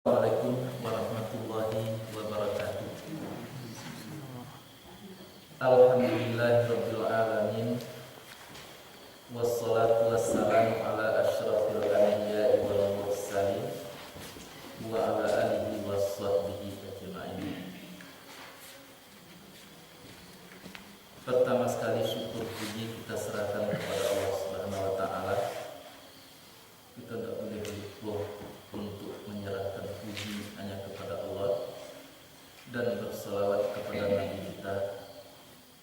Assalamualaikum warahmatullahi wabarakatuh. Alhamdulillahirabbil alamin. Wassalatu wassalamu ala asyrafil anbiya'i wal mursalin wa ala alihi washabbihi ajma'in. Pertama sekali syukur puji kita serahkan kepada Allah Subhanahu wa taala. Kita tidak boleh lupa untuk menyerahkan puji hanya kepada Allah dan berselawat kepada Nabi kita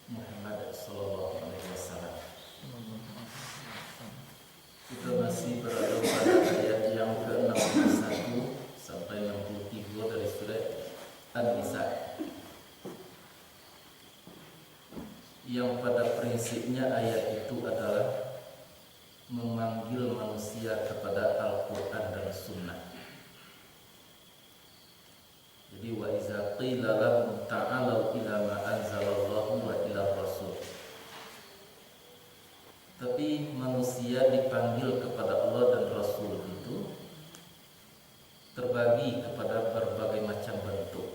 Muhammad sallallahu alaihi wasallam. Kita masih berada pada ayat yang ke-61 sampai 63 dari surah An-Nisa, yang pada prinsipnya ayat itu adalah memanggil manusia kepada Al-Quran dan Sunnah. Jadi wa iza qila lahum ta'alau ila ma anzalallahu wa ila rasul. Tapi manusia dipanggil kepada Allah dan Rasul itu terbagi kepada berbagai macam bentuk.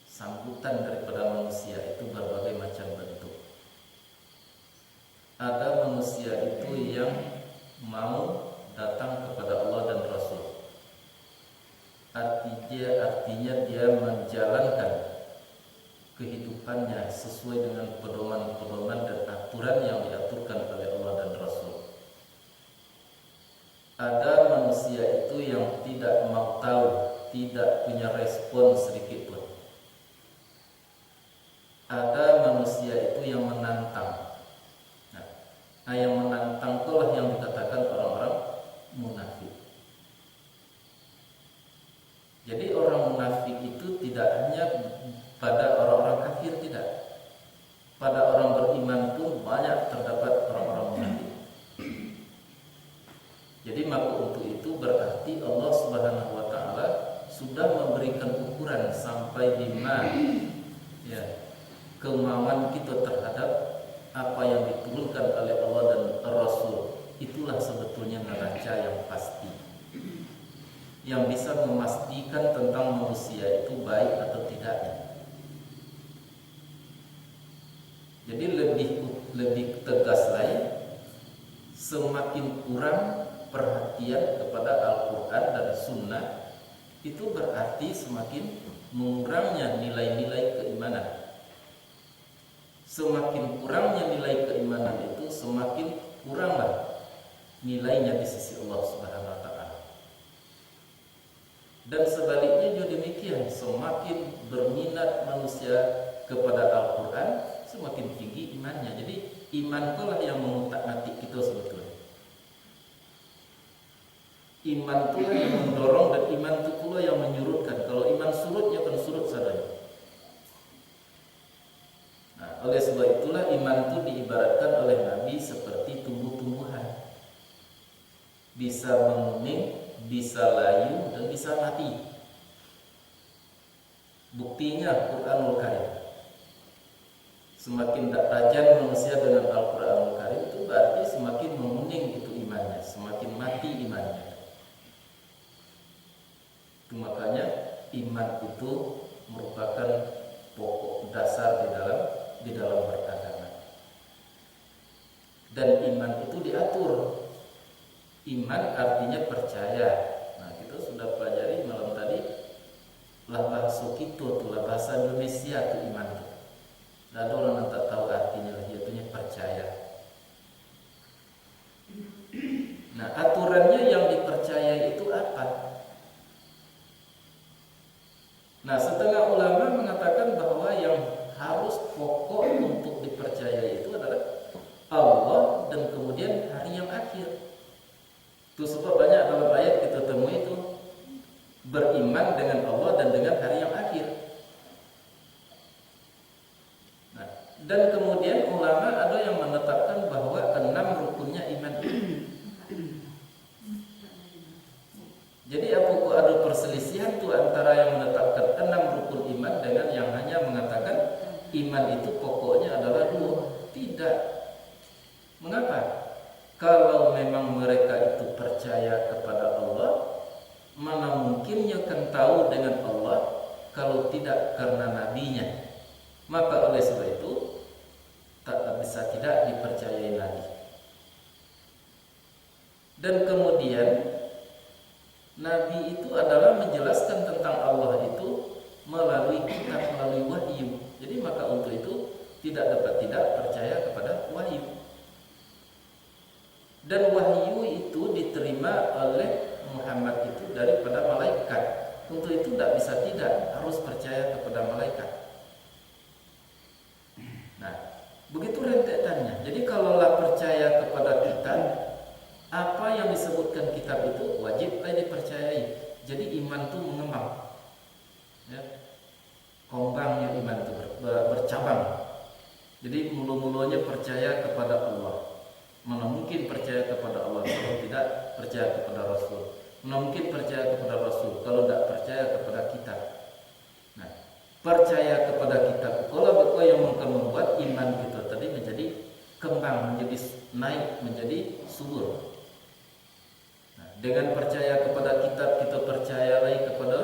Sambutan daripada manusia itu berbagai macam bentuk. Ada manusia itu yang mau datang kepada Allah dan Rasul. Artinya dia menjalankan kehidupannya sesuai dengan pedoman-pedoman dan aturan yang diaturkan oleh Allah dan Rasul. Ada manusia itu yang tidak mau tahu, tidak punya respon sedikit pun. Ada manusia itu yang menantang. Nah, yang menantang itulah yang dikatakan orang-orang munafik. Jadi orang munafik itu tidak hanya pada orang-orang kafir, tidak. Pada orang beriman pun banyak terdapat orang-orang munafik. Jadi maka untuk itu berarti Allah Subhanahu wa taala sudah memberikan ukuran sampai di mana kemauan kita terhadap apa yang diturunkan oleh Allah dan Rasul. Itulah sebetulnya neraca yang pasti, yang bisa memastikan tentang manusia itu baik atau tidaknya. Jadi lebih tegas lagi, semakin kurang perhatian kepada Al-Quran dan Sunnah, itu berarti semakin mengurangnya nilai-nilai keimanan. Semakin kurangnya nilai keimanan itu, semakin kuranglah nilainya di sisi Allah Subhanahu wa taala. Dan sebaliknya juga demikian, semakin berminat manusia kepada Al-Quran, semakin tinggi imannya. Jadi iman itulah yang mengutak-atik kita sebetulnya. Iman itulah yang mendorong dan iman itu pula yang menyurutkan. Kalau iman surutnya akan surut saja. Nah, oleh sebab itulah iman itu diibaratkan oleh Nabi seperti tumbuh-tumbuhan. Bisa menguning, bisa layu, dan bisa mati. Buktinya Quranul Karim. Semakin tak rajin manusia dengan Al-Quranul Karim, itu berarti semakin menguning itu imannya, semakin mati imannya. Itu makanya iman itu merupakan pokok dasar di dalam beragama. Dan iman itu diatur. Iman artinya percaya. Nah, kita sudah pelajari malam tadi lah bahasa kita, lah bahasa Indonesia itu iman itu. Ada orang yang tak tahu artinya, yaitu percaya. Nah, aturannya yang dipercaya itu apa? Nah, setengah ulama mengatakan bahwa yang harus pokok untuk dipercaya itu adalah Allah dan kemudian hari yang akhir. Itu sebab banyak dalam ayat kita temui itu beriman dengan Allah dan dengan hari yang akhir. Nah, dan kemudian ulama ada yang menetapkan bahwa 6 rukunnya iman itu. Jadi apakah ada perselisihan itu antara yang menetapkan 6 rukun iman dengan yang hanya mengatakan iman itu pokoknya adalah 2? Tidak. Mengapa? Kalau memang mereka itu percaya kepada Allah, mana mungkinnya kan tahu dengan Allah kalau tidak karena nabinya. Maka oleh sebab itu tak bisa tidak dipercayai lagi. Dan kemudian Nabi itu adalah menjelaskan tentang Allah itu melalui kitab, melalui wahyu. Jadi maka untuk itu tidak dapat tidak percaya kepada wahyu. Dan wahyu itu diterima oleh Muhammad itu daripada malaikat. Untuk itu tidak bisa tidak harus percaya kepada malaikat. Nah, begitu rentetannya. Jadi kalaulah percaya kepada kitab, apa yang disebutkan kitab itu wajiblah dipercayai. Jadi iman itu mengembang. Ya. Kembangnya iman itu bercabang. Jadi mulu-mulunya percaya kepada Allah. Mana mungkin percaya kepada Allah kalau tidak percaya kepada Rasul. Mana mungkin percaya kepada Rasul kalau tidak percaya kepada kitab. Nah, percaya kepada kitab kalau yang membuat iman kita tadi menjadi kembang, menjadi naik, menjadi subur. Nah, dengan percaya kepada kitab kita percaya lagi kepada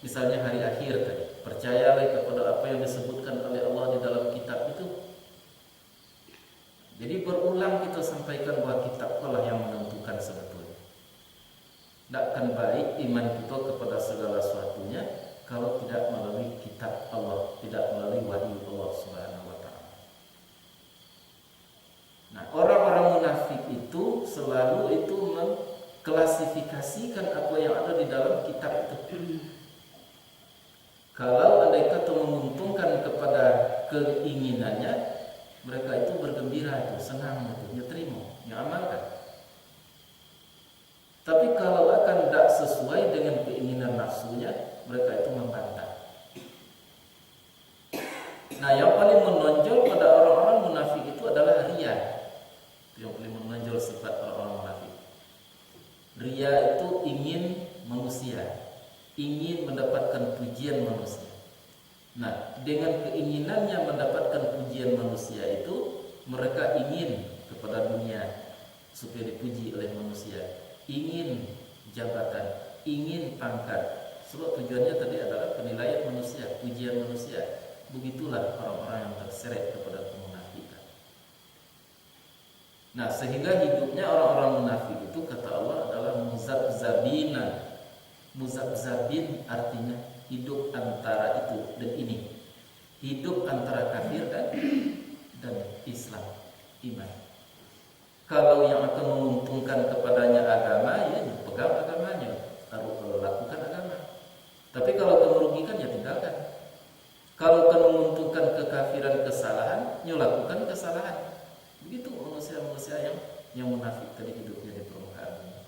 misalnya hari akhir tadi. Percaya lagi kepada apa yang disebutkan oleh Allah di dalam kitab itu. Jadi berulang kita sampaikan bahwa kitab Allah yang menentukan sebetulnya. Tidak akan baik iman kita kepada segala sesuatunya kalau tidak melalui kitab Allah, tidak melalui wahyu Allah Subhanahu wa taala. Nah, orang-orang munafik itu selalu itu mengklasifikasikan apa yang ada di dalam kitab itu. Kalau andai kata menguntungkan kepada keinginannya, mereka itu bergembira, itu senang, itu terima, amalkan. Tapi kalau akan tidak sesuai dengan keinginan nafsunya, mereka itu membantah. Nah, yang paling menonjol pada orang-orang munafik itu adalah riya. Itu yang paling menonjol sifat orang-orang munafik. Riya itu ingin manusia, ingin mendapatkan pujian manusia. Nah, dengan keinginannya mendapatkan pujian manusia itu, mereka ingin kepada dunia supaya dipuji oleh manusia, ingin jabatan, ingin pangkat. Sebab tujuannya tadi adalah penilaian manusia, pujian manusia. Begitulah orang-orang yang terseret kepada kemunafikan. Nah, sehingga hidupnya orang-orang munafik itu kata Allah adalah muzabzabina. Muzabzabin artinya hidup antara itu dan ini, hidup antara kafir dan Islam, iman. Kalau yang akan menguntungkan kepadanya agama, ya pegang agamanya, kalau lakukan agama. Tapi kalau akan merugikan, ya tinggalkan. Kalau akan menguntungkan kekafiran, kesalahan, ya lakukan kesalahan. Begitu manusia-manusia yang munafik tadi hidupnya di permukaan ini.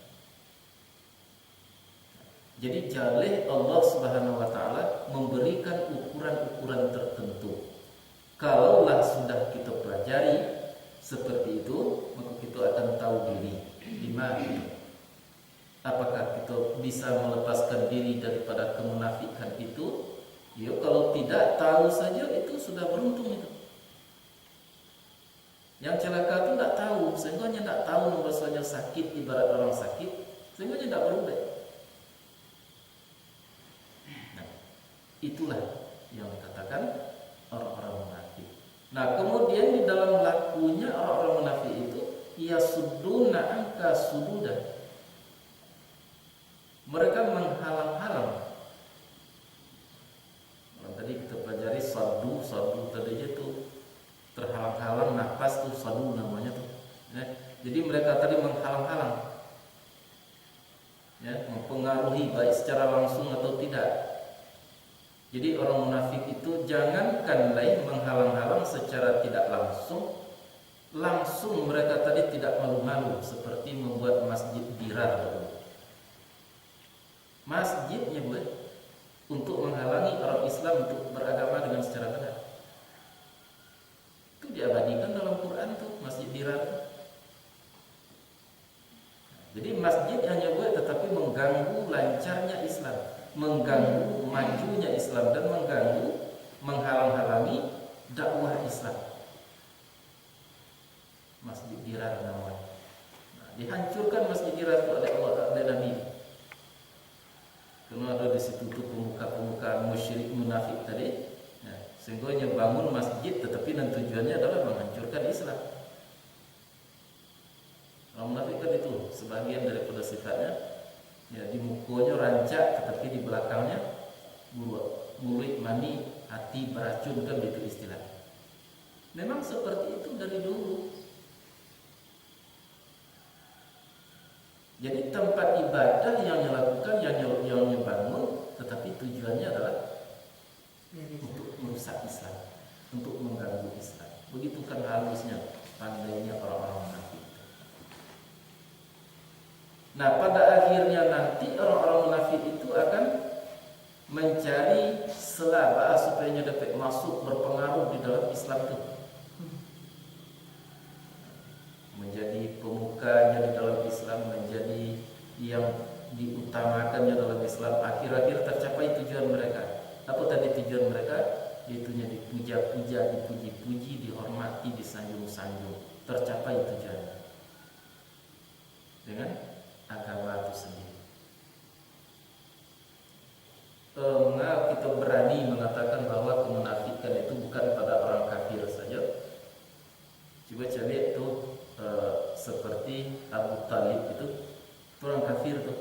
Jadi jalih Allah Subhanahu wa taala memberikan ukuran-ukuran tertentu. Kalaulah sudah kita pelajari seperti itu, maka kita akan tahu diri di mana. Apakah kita bisa melepaskan diri daripada kemunafikan itu? Ya, kalau tidak tahu saja itu sudah beruntung itu. Yang celaka itu tidak tahu, sehingga dia tidak tahu bahwasanya sakit ibarat orang sakit, sehingga dia tidak berubah. Itulah yang dikatakan orang-orang munafik. Nah, kemudian di dalam lakunya orang-orang munafik itu, yasudduna anka sududan. Mereka menghalang-halang. Tadi kita pelajari sadu tadi itu terhalang-halang nafas tuh sadu namanya tuh. Ya. Jadi mereka tadi menghalang-halang. Ya, mempengaruhi baik secara langsung atau tidak. Jadi orang munafik itu jangankan lain menghalang-halang secara tidak langsung mereka tadi tidak malu-malu seperti membuat masjid dirar. Masjidnya buat untuk menghalangi orang Islam untuk beragama dengan secara benar. Itu diabadikan dalam Quran tuh masjid dirar. Jadi masjid hanya buat tetapi mengganggu lancarnya Islam, mengganggu majunya Islam dan menghalang-halangi dakwah Islam. Masjid dirar namanya. Nah, dihancurkan Masjidil Haram oleh Allah oleh Nabi. Karena ada di situ tuh pemuka-pemuka musyrik munafik tadi, ya, sehingga bangun masjid tetapi dan tujuannya adalah menghancurkan Islam. Orang munafik kan itu sebagian daripada sifatnya, ya, di mukanya rancak tetapi di belakangnya mulut mani, hati beracun, kan itu istilah. Memang seperti itu dari dulu. Jadi tempat ibadah yang dilakukan, yang dibangun, tetapi tujuannya adalah untuk merusak Islam, untuk mengganggu Islam. Begitu kan halusnya, pandainya orang-orang munafik. Nah, pada akhirnya nanti orang-orang munafik itu akan mencari celah supaya dapat masuk berpengaruh di dalam Islam itu. Menjadi pemukanya di dalam Islam, menjadi yang diutamakannya dalam Islam. Akhir-akhir tercapai tujuan mereka. Apa tadi tujuan mereka? Yaitunya dipuja-puja, dipuji-puji, dihormati, disanjung-sanjung. Tercapai tujuannya dengan agama itu sendiri. Mengapa kita berani mengatakan bahwa kemunafikan itu bukan pada orang kafir saja? Coba cari itu seperti Abu Talib itu orang kafir tuh.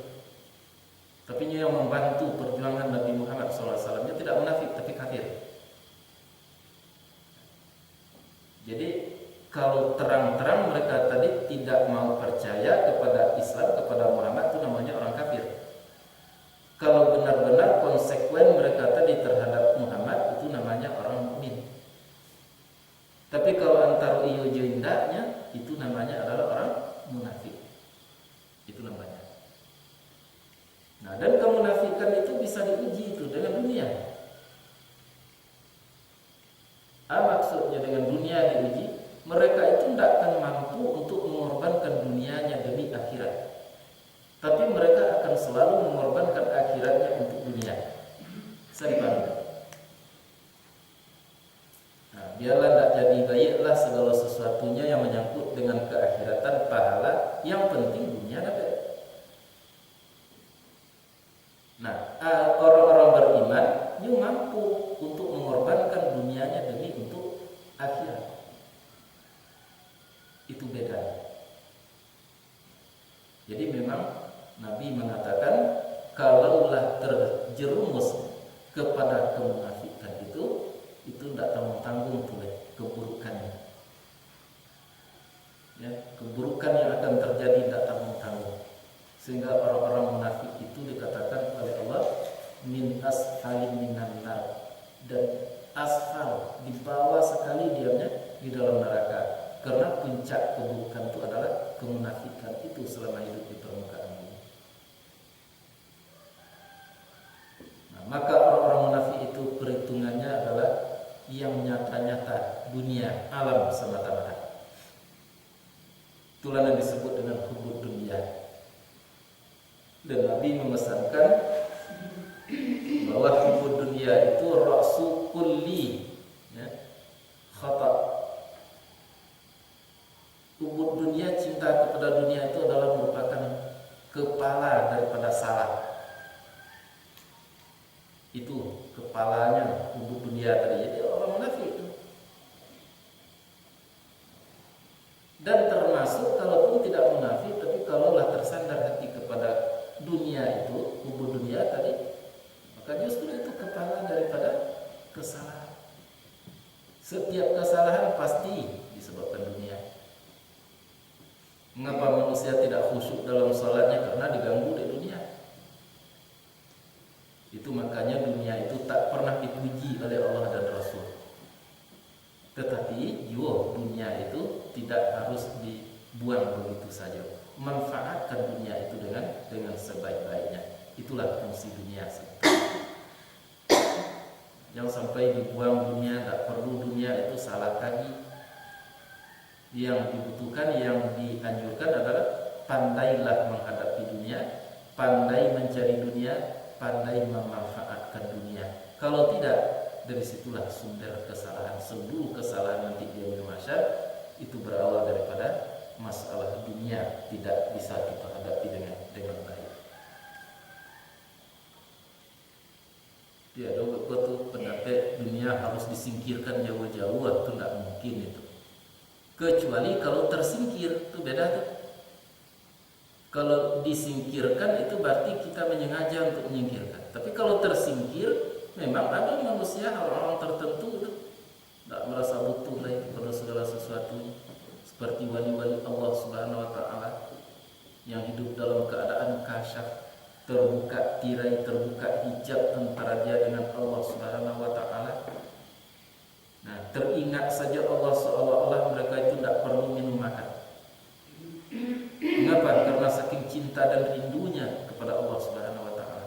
Tapi dia yang membantu perjuangan Nabi Muhammad SAW. Dia tidak munafik tapi kafir. Jadi kalau terang-terang mereka tadi tidak mau percaya kepada Islam, kepada Muhammad, itu namanya orang kafir. Kalau benar-benar konsekuen mereka tadi terhadap Muhammad, itu namanya orang mukmin. Tapi kalau antara iyo jendaknya, itu namanya adalah orang munafik. Itu namanya. Nah, dan kemunafikan itu bisa diuji itu dengan dunia. Maksudnya dengan dunia diuji, mereka itu tidak akan mampu untuk mengorbankan dunianya demi akhirat. Tapi mereka akan selalu mengorbankan akhiratnya untuk dunia. Saya dipahami. Nah, biarlah tidak jadi baiklah segala sesuatunya yang menyangkut dengan keakhiratan, pahala. Yang penting dunia dapat. Nah, orang-orang beriman dia mampu untuk mengorbankan dunianya demi untuk akhirat. Itu beda. Jadi memang Nabi mengatakan kalaulah terjerumus kepada kemunafikan itu tidak tanggung-tanggung oleh keburukannya. Ya, keburukan yang akan terjadi tidak tanggung-tanggung. Sehingga orang-orang munafik itu dikatakan oleh Allah min asfalin minan nar, dan asfal di bawah sekali diamnya di dalam neraka. Karena puncak keburukan itu adalah kemunafikan itu selama hidup di permukaan bumi. Nah, maka orang-orang munafik itu perhitungannya adalah yang nyata-nyata, dunia, alam semata-mata. Itulah yang disebut dengan hubud dunia. Dan Nabi memesankan bahwa hubud dunia itu ra'su kulli, ya, khata'. Hubud dunia, cinta kepada dunia itu adalah merupakan kepala daripada salah. Itu kepalanya hubud dunia tadi. Jadi orang munafik itu. Dan termasuk kalaupun tidak munafik, tapi kalaulah tersandar hati kepada dunia itu, hubud dunia tadi, maka justru itu kepala daripada kesalahan. Setiap kesalahan pasti disebabkan dunia. Mengapa manusia tidak khusyuk dalam sholatnya? Karena diganggu di dunia. Itu makanya dunia itu tak pernah dipuji oleh Allah dan Rasul. Tetapi dunia itu tidak harus dibuang begitu saja. Manfaatkan dunia itu dengan sebaik-baiknya. Itulah fungsi dunia. Yang sampai dibuang dunia, tak perlu dunia, itu salah kaji. Yang dibutuhkan, yang dianjurkan adalah pandailah menghadapi dunia, pandai mencari dunia, pandai memanfaatkan dunia. Kalau tidak, dari situlah sumber kesalahan. Seluruh kesalahan nanti di yaumil mahsyar itu berawal daripada masalah dunia tidak bisa kita hadapi dengan baik. Dia ada betul pendapat dunia harus disingkirkan jauh-jauh, itu tidak mungkin itu. Kecuali kalau tersingkir, itu beda tuh. Kalau disingkirkan itu berarti kita menyengaja untuk menyingkirkan. Tapi kalau tersingkir, memang ada manusia orang-orang tertentu tidak merasa butuh lagi pada segala sesuatu, seperti wali-wali Allah Subhanahu Wa Taala yang hidup dalam keadaan kasyaf, terbuka tirai, terbuka hijab antara dia dengan Allah Subhanahu Wa Taala. Nah, teringat saja Allah seolah-olah mereka itu tidak perlu minum makan. Mengapa? Karena saking cinta dan rindunya kepada Allah Subhanahu Wa Taala.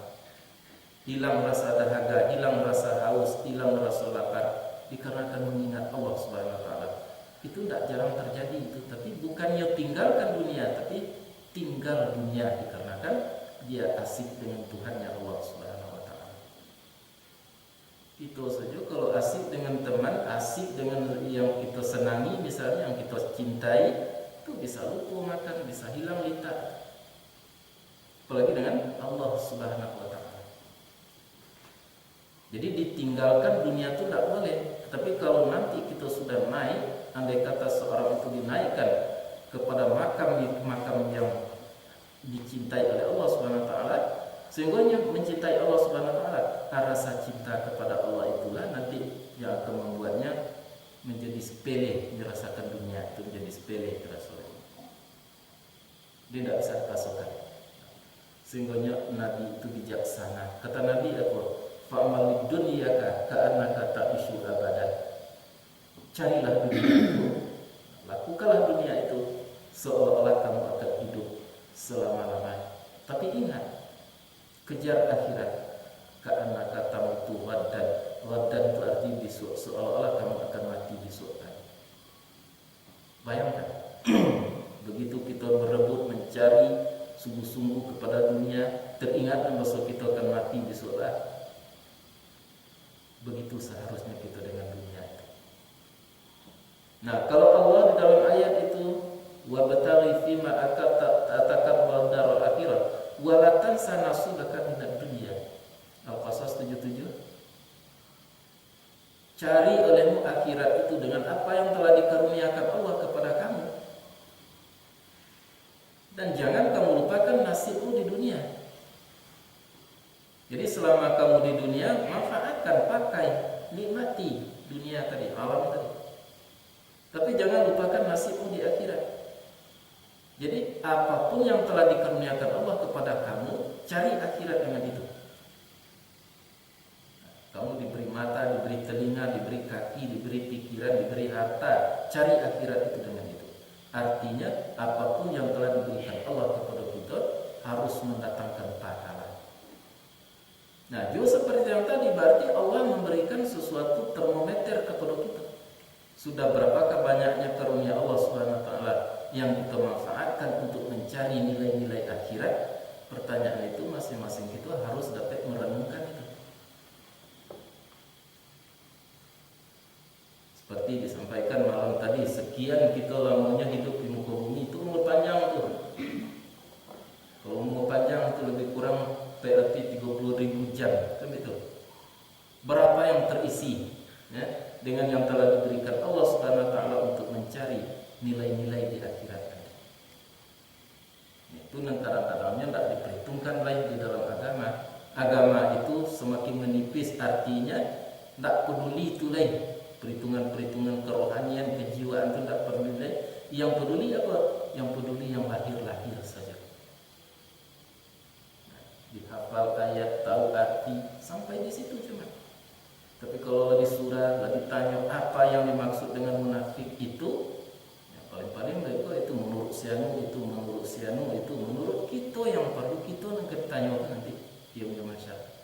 Hilang rasa dahaga, hilang rasa haus, hilang rasa lapar dikarenakan mengingat Allah Subhanahu Wa Taala. Itu tidak jarang terjadi itu. Tapi bukannya tinggalkan dunia, tapi tinggal dunia dikarenakan dia asik dengan Tuhannya Allah Subhanahu Wa Taala. Itu saja. Kalau asik dengan teman, asik dengan yang kita senangi, misalnya yang kita cintai, itu bisa lupa makan, bisa hilang lita. Apalagi dengan Allah Subhanahu Wa Taala. Jadi ditinggalkan dunia itu tidak boleh. Tapi kalau nanti kita sudah naik, andai kata seorang itu dinaikkan kepada makam yang dicintai oleh Allah Subhanahu Wa Taala, sehingga mencintai Allah Subhanahu Wa Taala, rasa cinta kepada Allah itulah nanti yang akan membuatnya menjadi sepele, merasakan dunia itu menjadi sepele terasa. Dia tidak bisa dipasokkan. Sehingga Nabi itu bijaksana. Kata Nabi apa? Fa'amal dunyaka ka'annaka ta'ishu abadan. Carilah dunia itu, lakukanlah dunia itu seolah-olah kamu akan hidup selama-lamanya. Tapi ingat, kejar akhirat. Ka'annaka tamutu waddan. Waddan itu arti besok, seolah-olah kamu akan mati besok hari. Bayangkan. Begitu kita berebut mencari sungguh-sungguh kepada dunia, teringat bahwa kita akan mati besok hari. Begitu seharusnya kita dengan dunia itu. Nah, kalau Allah di dalam ayat itu wabtaghi fima ataka wal akhirah wa la tansa nasibaka minad dunya. Al-Qasas 77. Cari olehmu akhirat itu dengan apa yang telah dikaruniakan Allah kepada kamu. Dan jangan kamu lupakan nasibmu di dunia. Jadi selama kamu di dunia, manfaatkan, pakai, nikmati dunia tadi, alam tadi. Tapi jangan lupakan nasibmu di akhirat. Jadi apapun yang telah dikaruniakan Allah kepada kamu, cari akhirat dengan itu. Kamu diberi mata, diberi telinga, diberi kaki, diberi pikiran, diberi harta, cari akhirat itu dengan itu. Artinya apapun yang telah diberikan Allah kepada kita harus mendatangkan pahala. Nah, juga seperti yang tadi, berarti Allah memberikan sesuatu termometer kepada kita. Sudah berapakah banyaknya karunia Allah Subhanahu Wa Taala yang kita manfaatkan untuk mencari nilai-nilai akhirat? Pertanyaan itu masing-masing kita harus dapat merenungkan itu. Seperti disampaikan malam tadi, sekian kita lamanya hidup di muka bumi, itu umur panjang tuh. Kalau umur panjang itu lebih kurang berarti 30.000 jam, kan itu. Berapa yang terisi ya, dengan yang telah diberikan Allah Subhanahu Wa Taala untuk mencari nilai-nilai di akhirat tadi. Itu kadang-kadangnya tidak diperhitungkan lagi di dalam agama. Agama itu semakin menipis, artinya tidak peduli itu lagi. Perhitungan-perhitungan kerohanian, kejiwaan itu tidak peduli. Yang peduli apa? Yang peduli yang lahir-lahir saja. Nah, dihafal ayat, tahu arti, sampai di situ cuma. Tapi kalau lagi surah, lagi tanya apa yang dimaksud dengan munafik itu, ya paling-paling mereka itu menurut sianu, itu menurut sianu, itu menurut kita yang perlu kita yang tanya nanti di masyarakat.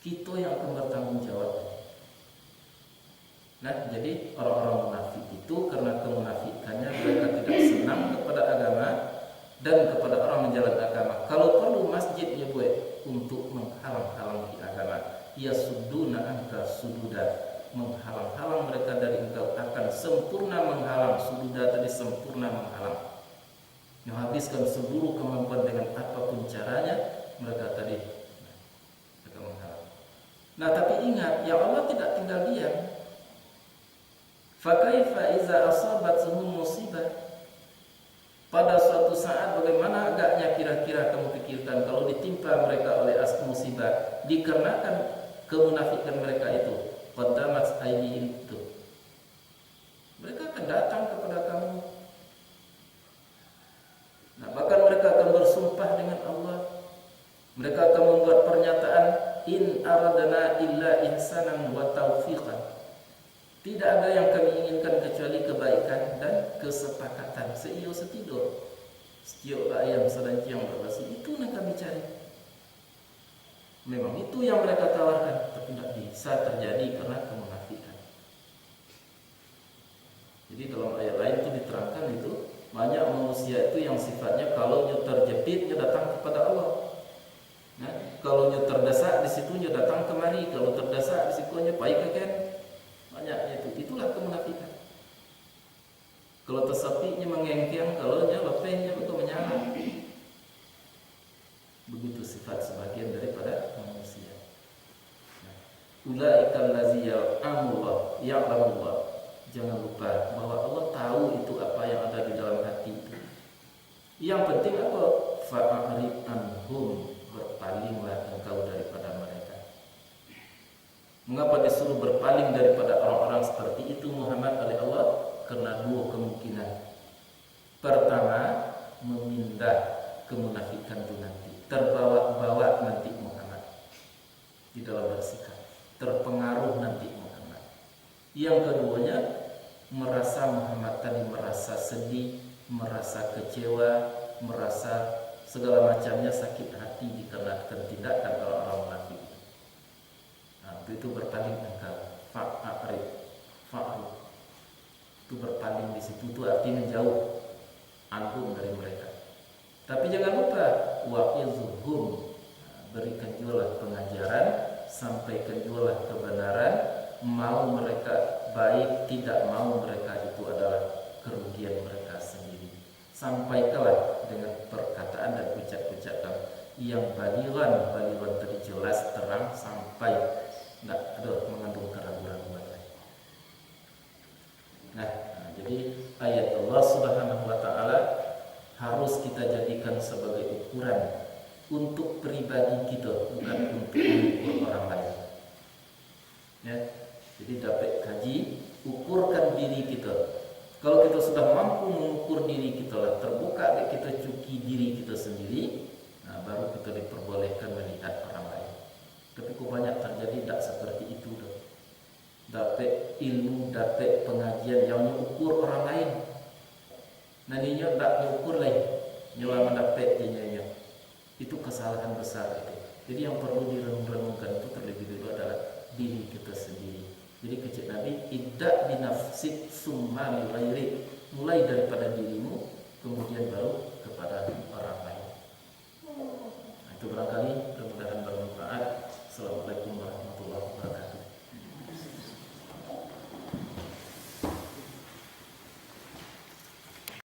Kita yang akan bertanggung jawab. Nah, jadi orang-orang munafik itu karena kemunafikannya mereka tidak senang kepada agama dan kepada orang menjalankan agama. Kalau perlu masjidnya buat untuk menghalang-halangi agama. Ya suduna angka sududa. menghalang-halang mereka dari engkau, akan sempurna menghalang. Sudah tadi sempurna menghalang, menghabiskan seluruh kemampuan dengan apapun caranya mereka tadi mereka menghalang. Nah, tapi ingat, ya Allah tidak tinggal diam. Fa kaifa iza asabathum musibah. Pada suatu saat bagaimana agaknya kira-kira kamu pikirkan kalau ditimpa mereka oleh musibah dikarenakan kemunafikan mereka itu, qaddamat aydihim itu. Mereka akan datang kepada kamu. Nah, bahkan mereka akan bersumpah dengan Allah. Mereka akan membuat pernyataan, in aradana illa ihsanan wa taufiqan. Tidak ada yang kami inginkan kecuali kebaikan dan kesepakatan. Seiyo setidur, setiap ayam sedanciang berbasi, itu yang kami cari. Memang itu yang mereka tawarkan, tapi tidak bisa terjadi karena kemunafikan. Jadi dalam ayat lain itu diterangkan itu banyak manusia itu yang sifatnya kalau nya terjepit nya datang kepada Allah. Nah, kalau nya terdesak di situ nya datang kemari, kalau terdesak di situ nya baik kan. Banyaknya itulah kemunafikan. Kalau tersepiknya mengengkeng, kalau nya lepehnya betul menyala. Begitu sifat sebagian daripada manusia. Ulaikal lazi ya'lamullah ya'lamullah. Jangan lupa bahwa Allah tahu itu apa yang ada di dalam hati itu. Yang penting apa? Fa'arid anhum, berpalinglah engkau daripada mereka. Mengapa disuruh berpaling daripada orang-orang seperti itu Muhammad oleh Allah? Karena dua kemungkinan. Pertama, memindah kemunafikan itu nanti, terbawa-bawa nanti Muhammad di dalam bersikap, terpengaruh nanti Muhammad. Yang keduanya, merasa Muhammad tadi merasa sedih, merasa kecewa, merasa segala macamnya sakit hati dikarenakan tindakan orang-orang munafik. Nah, itu berpaling engkau, fa'arid, itu berpaling di situ itu artinya jauh, agung dari mereka. Tapi jangan lupa wa'izhum, berikan jualah pengajaran, sampaikan jualah kebenaran, mau mereka baik, tidak mau mereka itu adalah kerugian mereka sendiri. Sampaikanlah dengan perkataan dan ucap-ucapan yang baliran tadi jelas terang sampai tidak ada mengandung keraguan-keraguan. Nah, jadi ayat Allah Subhanahu wa taala harus kita jadikan sebagai ukuran untuk pribadi kita, bukan untuk mengukur orang lain. Ya. Jadi dapat kaji, ukurkan diri kita. Kalau kita sudah mampu mengukur diri kita, lah terbuka kita cuki diri kita sendiri, nah baru kita diperbolehkan melihat orang lain. Tapi kok banyak terjadi tidak seperti itu dah. Dapat ilmu, dapat pengajian yang mengukur orang lain. Nantinya tak mengukur lain, nyawa mendapat jadinya. Itu kesalahan besar itu. Jadi yang perlu direnung-renungkan itu terlebih dulu adalah diri kita sendiri. Jadi kecil Nabi, idda binafsik summa lighairi, mulai daripada dirimu kemudian baru kepada orang lain. Nah, itu barangkali